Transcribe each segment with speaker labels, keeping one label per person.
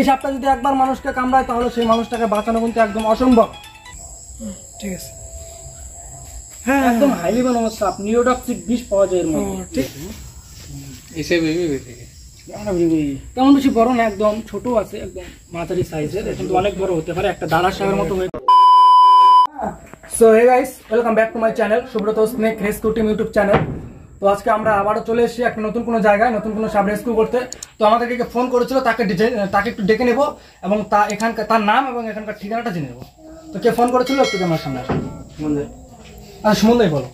Speaker 1: সাপটা যদি একবার মানুষকে কামড়ায় তাহলে সেই মানুষটাকে বাঁচানো কিন্তু একদম অসম্ভব।
Speaker 2: ঠিক আছে,
Speaker 1: হ্যাঁ একদম হাইলি ভেনোমাস সাপ, নিউরোটক্সিক বিষ পাওয়া যায় এর মধ্যে।
Speaker 2: ঠিক
Speaker 1: তেমন বেশি বড় না, একদম ছোট আছে, একদম মাঝারি সাইজের, কিন্তু অনেক বড় হতে পারে, একটা দাঁড়া সাপের মতো হয়ে। So hey guys, welcome back to my channel Subrata snake rescue team YouTube channel. তো আজকে আমরা আবারও চলে এসেছি একটা নতুন কোনো জায়গায়, নতুন কোনো সাপ রেস্কিউ করতে। তো আমাদেরকে ফোন করেছিল, তাকে একটু ডেকে নেবো এবং এখানকার তার নাম এবং এখানকার ঠিকানাটা জেনে নেবো। তো কে ফোন করেছিল একটু আমার সামনে আসুন। আচ্ছা সুমনদাই বলো,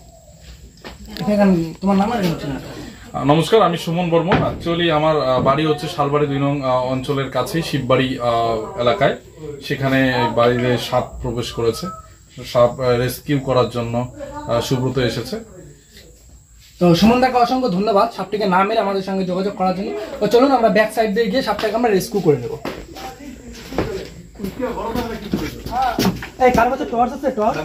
Speaker 1: তোমার নাম আর ঠিকানা।
Speaker 3: নমস্কার, আমি সুমন বর্মন। অ্যাকচুয়ালি আমার বাড়ি হচ্ছে শালবাড়ি 2 নং অঞ্চলের কাছেই শিববাড়ি এলাকায়। সেখানে বাড়িতে সাপ প্রবেশ করেছে, সাপ রেস্কিউ করার জন্য সুব্রত এসেছে।
Speaker 1: তো সুমনদাকে অসংখ্য ধন্যবাদ সাপটিকে না মেরে আমাদের সঙ্গে যোগাযোগ করার জন্য। তো চলুন আমরা ব্যাক সাইড দিয়ে গিয়ে সাপটাকে আমরা রেস্কিউ করে নেবো। এই কার কাছে টর্চ আছে? টর্চ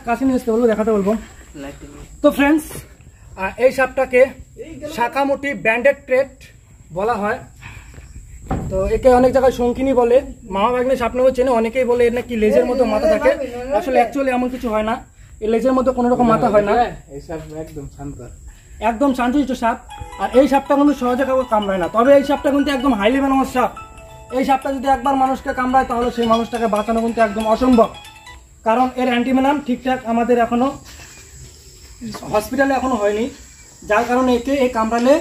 Speaker 1: কাছে নিয়ে আসতে বলবো, দেখাতে বলবো। তো ফ্রেন্ডস, এই সাপটাকে শাখামুটি ব্যান্ডেড ক্রেট বলা হয়। তো একে অনেক জায়গায় শঙ্কিনী বলে, মামা ভাগ্নে সাপ নামে চেনে, অনেকেই বলে এর নাকি লেজের মতো মাথা থাকে। আসলে অ্যাকচুয়ালি এমন কিছু হয় না, এই লেজের মধ্যে কোনো রকম মাথা হয় না, একদম শান্তশিষ্ট সাপ। আর এই সাপটা কিন্তু সহজে কাউকে কামড়ায় না, তবে এই সাপটা কিন্তু একদম হাইলি ভেনোমাস সাপ। এই সাপটা যদি একবার মানুষকে কামড়ায় তাহলে সেই মানুষটাকে বাঁচানো কিন্তু একদম অসম্ভব, কারণ এর অ্যান্টিভেনাম ঠিকঠাক আমাদের এখনো হসপিটালে এখনো হয়নি, যার কারণে একে এই কামড়ালে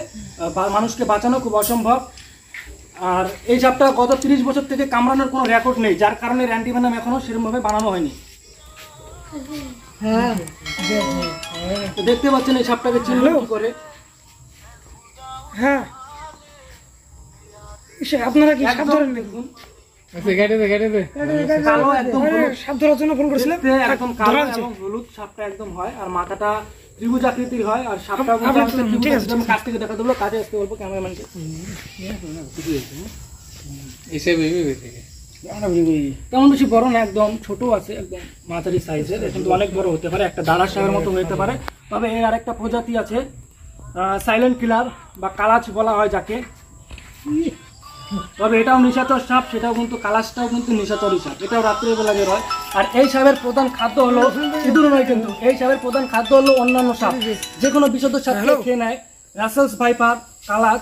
Speaker 1: মানুষকে বাঁচানো খুব অসম্ভব। আর এই সাপটা গত 30 বছর থেকে কামড়ানোর কোনো রেকর্ড নেই, যার কারণে এর অ্যান্টিভেনাম এখনো সেরকমভাবে বানানো হয়নি। তো দেখতে পাচ্ছেন এই সাপটাকে চিনলে কি করে।
Speaker 2: হ্যাঁ, আপনারা কি সাপ ধরেন? দেখুন কালো একদম সাপ ধরার জন্য ফোন করেছিলেন,
Speaker 1: একদম কালো এবং হলুদ সাপটা একদম হয়, আর মাথাটা ত্রিভুজ আকৃতির হয়। আর সাপটা কাছ থেকে দেখাতে বলবো, কাছে আসতে বলবো ক্যামেরাম্যানকে। তেমন বেশি বড় না, একদম ছোট আছে, একদম মাঝারি সাইজের, কিন্তু অনেক বড় হতে পারে, একটা দাঁড়া সাপের মতো হতে পারে। তবে এর আরেকটা প্রজাতি আছে সাইলেন্ট কিলার বা কালাচ বলা হয় যাকে। তবে এটাও নিশাচর সাপ, সেটাও কিন্তু কালাচটাও কিন্তু নিশাচরই সাপ, এটাও রাত্রিবেলা বের হয়। আর এই সাপের প্রধান খাদ্য হলো ইঁদুর নয়, কিন্তু এই সাপের প্রধান খাদ্য হলো অন্যান্য সাপ, যে কোনো বিষধর সাপকে খেয়ে নেয়। রাসেলস ভাইপার, কালাচ,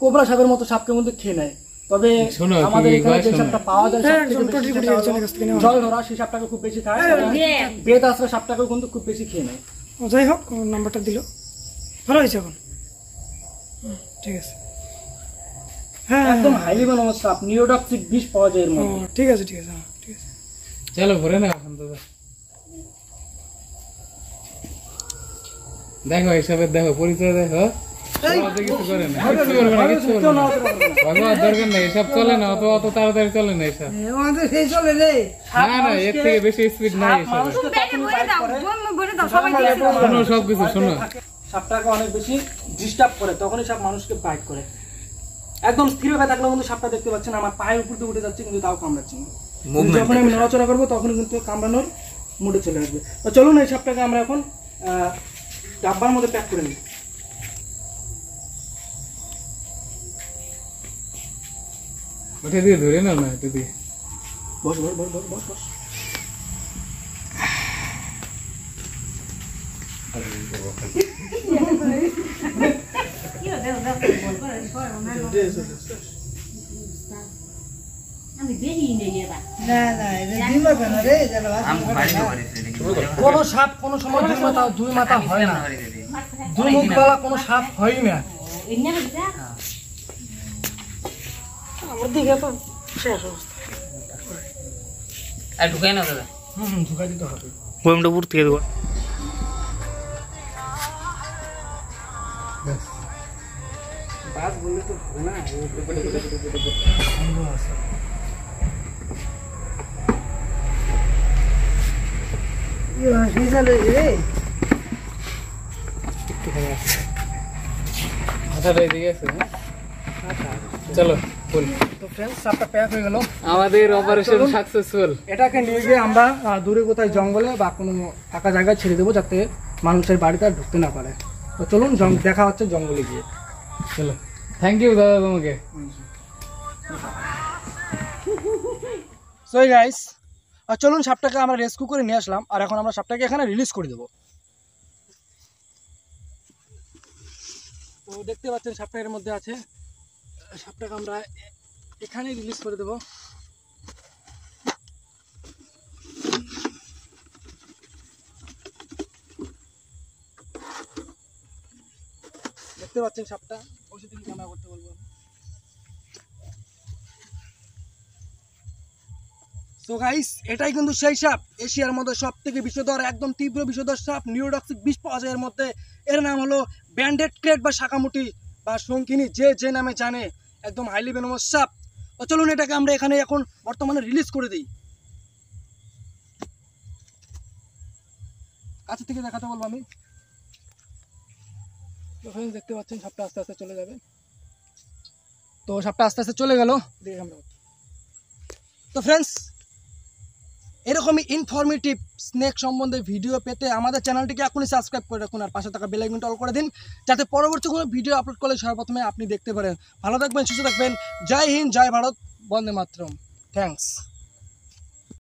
Speaker 1: কোবরা সাপের মতো সাপকে কিন্তু খেয়ে নেয়। তবে আমাদের এখানে যে সাপটা পাওয়া যায় জল ধরা, সেই সাপটাকে খুব বেশি খায়, বেদ আশ্রয় সাপটাকেও কিন্তু খুব বেশি খেয়ে নেয়।
Speaker 2: যাই হোক, নাম্বারটা দিল, ভালো হয়েছে এখন। ঠিক আছে, হ্যাঁ
Speaker 1: একদম হাইলি ভেনোমাস সাপ, নিউরোটক্সিক বিষ পাওয়া যায় এর মধ্যে।
Speaker 2: ঠিক আছে, ঠিক আছে, ঠিক আছে,
Speaker 4: চলো ভরে না এখন। তো দেখো এসবের, দেখো পরিচয়, দেখো কিছু করে না, কিছু করবে না, কিছু করবে না, দরকার নেই, এসব চলে না, অত তাড়াতাড়ি চলে না এসব। না না, এর থেকে বেশি স্পিড নাই এসব। শোনো সবকিছু শোনো,
Speaker 1: সাপটাকে অনেক বেশি ডিস্টার্ব করে, তখনই সাপ মানুষকে বাইট করে। একদম স্থিরভাবে থাকলেও কিন্তু সাপটা দেখতে পাচ্ছেন আমার পায়ের উপর দিয়ে উঠে যাচ্ছে, কিন্তু তাও কামড়াচ্ছে না। যখন আমি নড়াচড়া করবো তখন কিন্তু কামড়ানোর মুডে চলে আসবে। তো চলুন এই সাপটাকে আমরা এখন ডাব্বার মধ্যে প্যাক করে নিই।
Speaker 4: ওটা দিয়ে ধরে নাও না, এটা দিয়ে
Speaker 1: বস বস বস বস বস বস। কোন সাপ কোন সময় দুই মাথা হয় না, দুই মুখ वाला কোন সাপ হয় না।
Speaker 2: আমার দিকে তো শেষ অবস্থা।
Speaker 5: আর ঢুকাই না দাদা?
Speaker 1: ঢুকাই দিতে হবে।
Speaker 5: বইমটা পুর থেকে দেবো।
Speaker 1: বাস বললে তো হবে না,
Speaker 4: মাথাটা এদিকে আছে, হ্যাঁ? চলো ফুল
Speaker 1: তো ফ্রেন্ডস সাপটা প্যাক হয়ে গেল।
Speaker 4: আমাদের অপারেশন সাকসেসফুল।
Speaker 1: এটাকে নিয়ে গিয়ে আমরা দূরে কোথায় জঙ্গলে বা কোনো ফাঁকা জায়গায় ছেড়ে দেবো, যাতে মানুষের বাড়িতে আর ঢুকতে না পারে। তো চলুন দেখা হচ্ছে জঙ্গলে গিয়ে।
Speaker 4: চলো, থ্যাংক ইউ দাদা তোমাকে।
Speaker 1: সো গাইস, চলুন সাপটাকে আমরা রেস্কিউ করে নিয়ে আসলাম, আর এখন আমরা সাপটাকে এখানে রিলিজ করে দেবো। তো দেখতে পাচ্ছেন সাপটা এর মধ্যে আছে, সাপটাকে আমরা এখানে রিলিজ করে দেবো। দেখতে পাচ্ছেন সাপটা, ওষুধ দিকে ক্যামেরা করতে বলবো। সো গাইস, এটাই কিন্তু সেই সাপ, এশিয়ার মধ্যে সব থেকে বিষধর, একদম তীব্র বিষধর সাপ, নিউরোটক্সিক বিষ পাওয়া যায় এর মধ্যে। এর নাম হলো ব্যান্ডেড ক্রেট বা শাকামুটি বা শঙ্কিনী, যে নামে জানে, একদম হাইলি ভেনোমাস সাপ। তো চলুন এটাকে আমরা এখানে এখন বর্তমানে রিলিজ করে দিই। কাছে থেকে দেখাতে বলবো আমি। তো ফ্রেন্ডস দেখতে পাচ্ছেন সাপটা আস্তে আস্তে চলে যাবে। তো সাপটা আস্তে আস্তে চলে গেল। তো ফ্রেন্ডস, এরকমই ইনফরমেটিভ স্নেক সম্বন্ধে ভিডিও পেতে আমাদের চ্যানেলটিকে এখনই সাবস্ক্রাইব করে রাখুন, আর পাশে থাকা বেল আইকনটা অল করে দিন, যাতে পরবর্তী কোনো ভিডিও আপলোড করলে সর্বপ্রথমে আপনি দেখতে পারেন। ভালো থাকবেন, সুস্থ থাকবেন। জয় হিন্দ, জয় ভারত, বন্দে মাতরম। থ্যাঙ্কস।